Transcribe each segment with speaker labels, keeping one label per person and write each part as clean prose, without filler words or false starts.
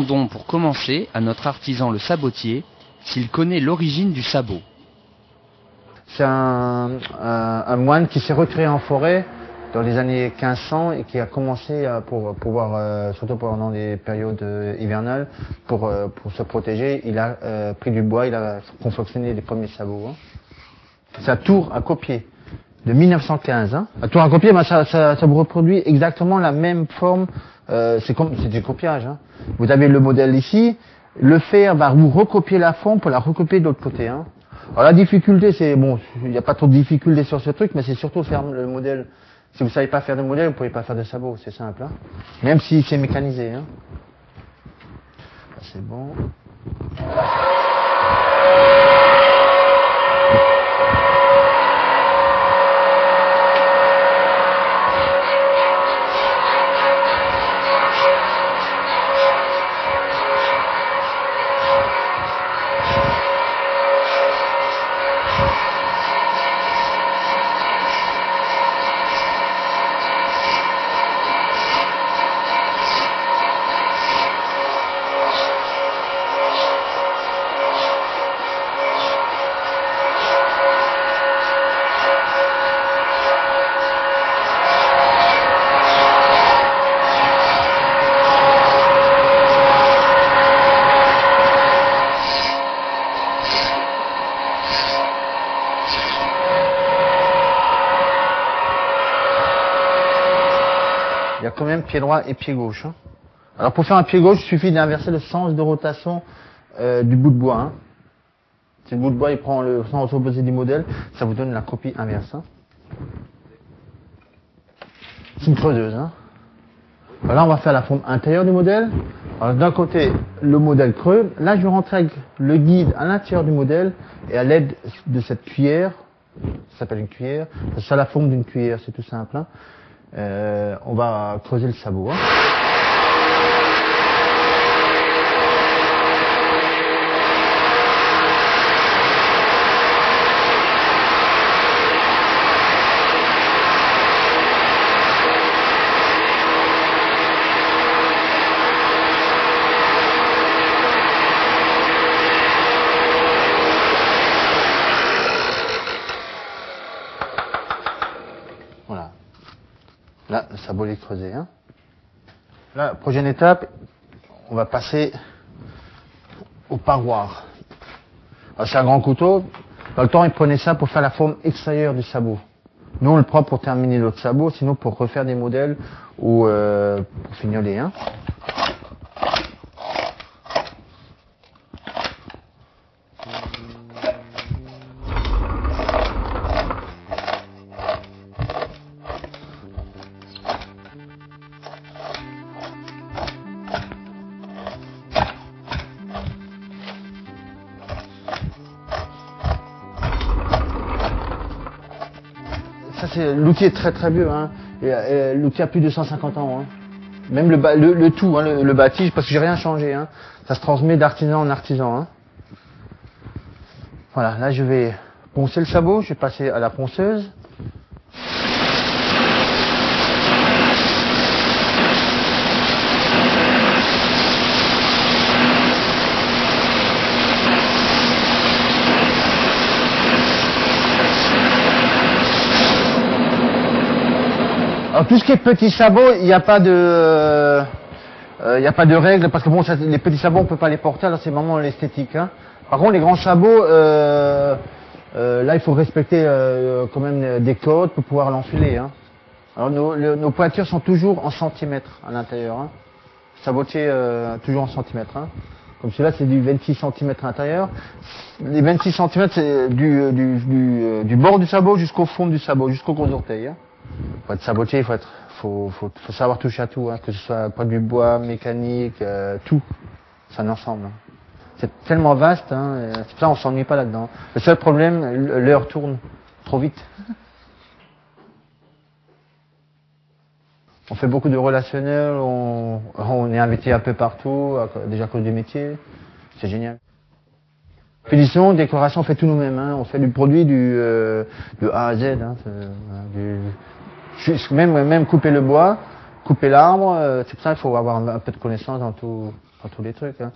Speaker 1: Demandons pour commencer à notre artisan le sabotier s'il connaît l'origine du sabot.
Speaker 2: C'est un moine qui s'est retiré en forêt dans les années 1500 et qui a commencé pour pouvoir, surtout pendant les périodes hivernales, pour se protéger, il a pris du bois, il a confectionné les premiers sabots. Hein. C'est à Tours à copier, de 1915. Hein. À Tours à copier, ben, ça vous reproduit exactement la même forme. C'est du copiage. Hein. Vous avez le modèle ici, le fer va vous recopier la forme pour la recopier de l'autre côté. Hein. Alors la difficulté, c'est bon, il n'y a pas trop de difficulté sur ce truc, mais c'est surtout faire le modèle. Si vous savez pas faire de modèle, vous pouvez pas faire de sabot, c'est simple. Hein. Même si c'est mécanisé. Hein. C'est bon. Il y a quand même pied droit et pied gauche. Hein. Alors pour faire un pied gauche, il suffit d'inverser le sens de rotation du bout de bois. Hein. Si le bout de bois il prend le sens opposé du modèle, ça vous donne la copie inverse. Hein. C'est une creuseuse. Hein. Alors là on va faire la forme intérieure du modèle. Alors d'un côté le modèle creux. Là je vais rentrer avec le guide à l'intérieur du modèle et à l'aide de cette cuillère, ça s'appelle une cuillère, c'est la forme d'une cuillère, c'est tout simple. Hein. On va creuser le sabot. Hein. Voilà. Là, le sabot est creusé. Hein. Là, prochaine étape, on va passer au paroir. C'est un grand couteau. Dans le temps, ils prenaient ça pour faire la forme extérieure du sabot. Nous, on le prend pour terminer notre sabot, sinon pour refaire des modèles ou pour fignoler. Hein. L'outil est très très vieux, hein. L'outil a plus de 150 ans. Hein. Même le tout, hein, le bâti, parce que j'ai rien changé. Hein. Ça se transmet d'artisan en artisan. Hein. Voilà, là je vais poncer le sabot, je vais passer à la ponceuse. Alors tout ce qui est petits sabots, il n'y a pas de règle parce que bon, les petits sabots on peut pas les porter, alors c'est vraiment l'esthétique. Hein. Par contre, les grands sabots, là il faut respecter quand même des codes pour pouvoir l'enfiler. Hein. Alors nos pointures sont toujours en centimètres à l'intérieur. Hein. Sabotier toujours en centimètres. Hein. Comme celui-là, c'est du 26 cm à l'intérieur. Les 26 cm, c'est du bord du sabot jusqu'au fond du sabot, jusqu'au gros orteil. Hein. Pour être sabotier, faut savoir toucher à tout, hein, que ce soit point du bois, mécanique, tout. C'est un ensemble. Hein. C'est tellement vaste, hein, c'est pour ça on s'ennuie pas là-dedans. Le seul problème, l'heure tourne trop vite. On fait beaucoup de relationnels, on est invité un peu partout, déjà à cause du métier. C'est génial. Expédition, décoration, on fait tout nous-mêmes. Hein. On fait du produit de A à Z. Hein. Même couper le bois, couper l'arbre. C'est pour ça qu'il faut avoir un peu de connaissance dans tout. à tous les trucs. Hein.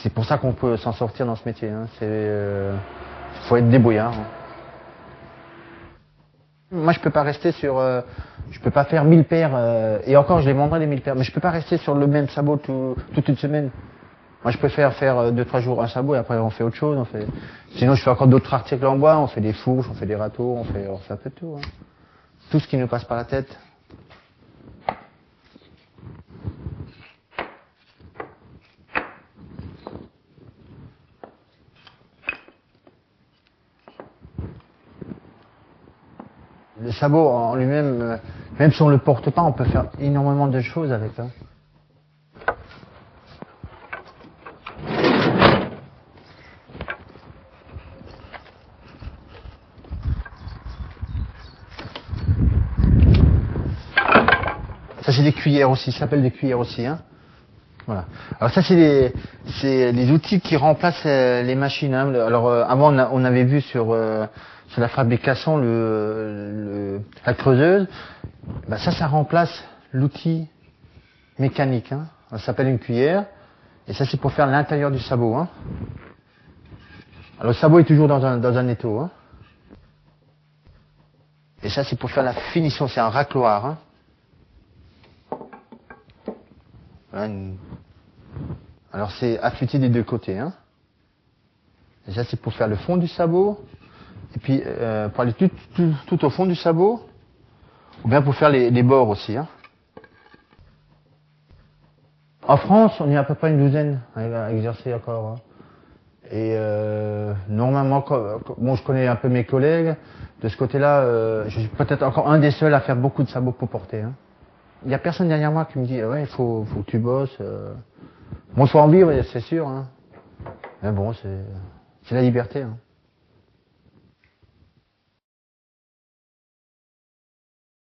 Speaker 2: C'est pour ça qu'on peut s'en sortir dans ce métier. Hein. Faut être débrouillard. Hein. Moi, je peux pas rester sur, je peux pas faire 1000 paires, et encore, je les vendrai les 1000 paires, mais je peux pas rester sur le même sabot toute une semaine. Moi, je préfère faire 2-3 jours un sabot et après on fait autre chose. Sinon, je fais encore d'autres articles en bois. On fait des fourches, on fait des râteaux, on fait un peu de tout. Hein. Tout ce qui nous passe par la tête. Le sabot en lui-même, même si on le porte pas, on peut faire énormément de choses avec. Hein. Ça, c'est des cuillères aussi, ça s'appelle des cuillères aussi. Hein. Voilà. Alors ça, c'est les outils qui remplacent les machines. Hein. Alors avant, on avait vu sur la fabrication la creuseuse. Ben, ça remplace l'outil mécanique. Hein. Ça s'appelle une cuillère. Et ça, c'est pour faire l'intérieur du sabot. Hein. Alors le sabot est toujours dans un étau. Hein. Et ça, c'est pour faire la finition. C'est un racloir. Hein. Voilà, alors c'est affûté des deux côtés. Hein. Et ça, c'est pour faire le fond du sabot. Et puis pour aller tout au fond du sabot. Ou bien pour faire les bords aussi. Hein. En France, on est à peu près une douzaine à exercer encore. Hein. Et normalement, bon, je connais un peu mes collègues. De ce côté-là, je suis peut-être encore un des seuls à faire beaucoup de sabots pour porter. Hein. Il n'y a personne derrière moi qui me dit ouais, il faut que tu bosses. Bon, il faut en vivre, c'est sûr. Hein. Mais bon, c'est la liberté. Hein.